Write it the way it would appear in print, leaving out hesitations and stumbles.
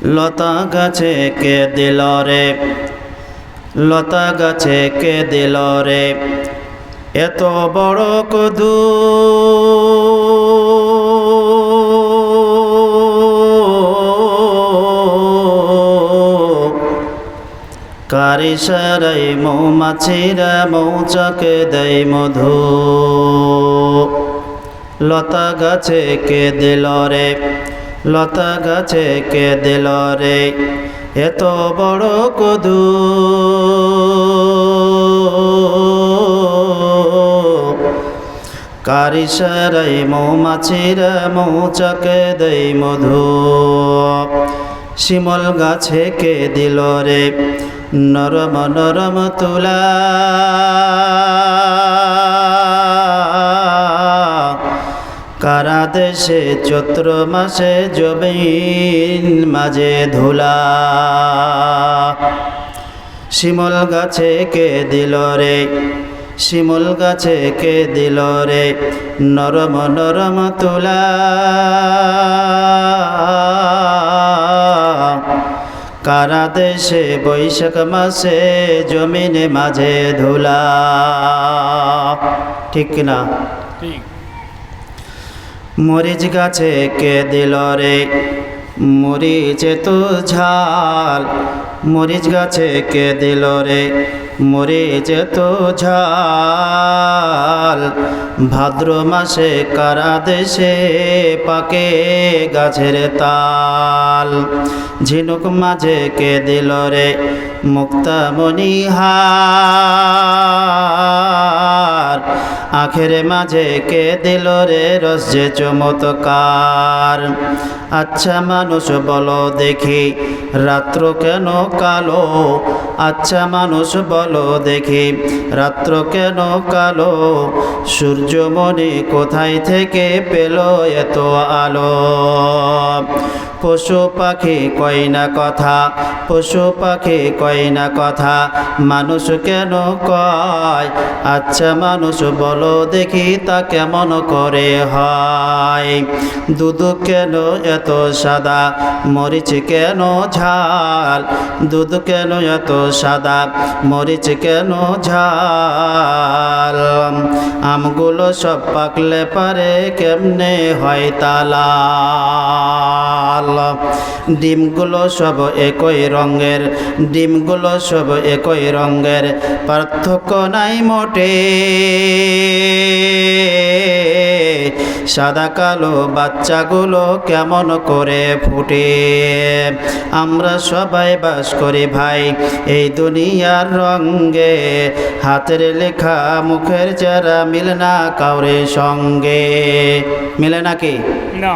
লতা গাছে কে দিল রে, লতা গাছে কে দিল রে এত বড় কদু। কার ইশারায় মৌমাছিরা মৌচাকে দেয় মধু। লতা গাছে কে দিল রে, লতা গাছে কে দিল রে এত বড় কদু। কার ইশারায় মৌমাছিরা মৌচাকে দেয় মধু। শিমল গাছে কে দিল রে নরম নরম তুলা। কারা দেশে চৈত্র মাসে জমিন মাঝে ধুলা। শিমল গাছে কে দিল রে, শিমল গাছে কে দিল রে নরম নরম তুলা। কারা দেশে বৈশাখ মাসে জমিন মাঝে ধুলা। ঠিক না? ঠিক। মরিচ গাছে কে দিল রে মরিচ তো ঝাল। মরিচ গাছে কে দিল রে মরিচ তো ঝাল। ভাদ্র মাসে কারা দেশে পাকে গাছের তাল। ঝিনুক মাঝে কে দিল রে মুক্তামণি হার। আখের মাঝে কে দিল রে রস যে চমৎকার। আচ্ছা মানুষ বলো দেখি রাত্র কেন কালো। আচ্ছা মানুষ বলো দেখি রাত্র কেন কালো। সূর্যমণি কোথায় থেকে পেল এত আলো। পশু পাখি কয় না কথা, পশু পাখি কয় না কথা, মানুষ কেন কয়। আচ্ছা মানুষ বলো দেখি তা কেমন করে হয়। দুধ কেন এত সাদা, মরিচ কেন ঝাল। দুধ কেন এত সাদা, মরিচ কেন ঝাল। আমগুলো সব পাকলে পারে কেমনে হয় তালাল। ডিমগুলো সব একই রঙের, ডিমগুলো সব একই রঙের, পার্থক্য নাই মোটে। সাদা কালো বাচ্চাগুলো কেমন করে ফুটে। আমরা সবাই বাস করি ভাই এই দুনিয়ার রঙে। হাতের লেখা মুখের চেহারা মিলে না কাউরে সঙ্গে। মিলে নাকি? না।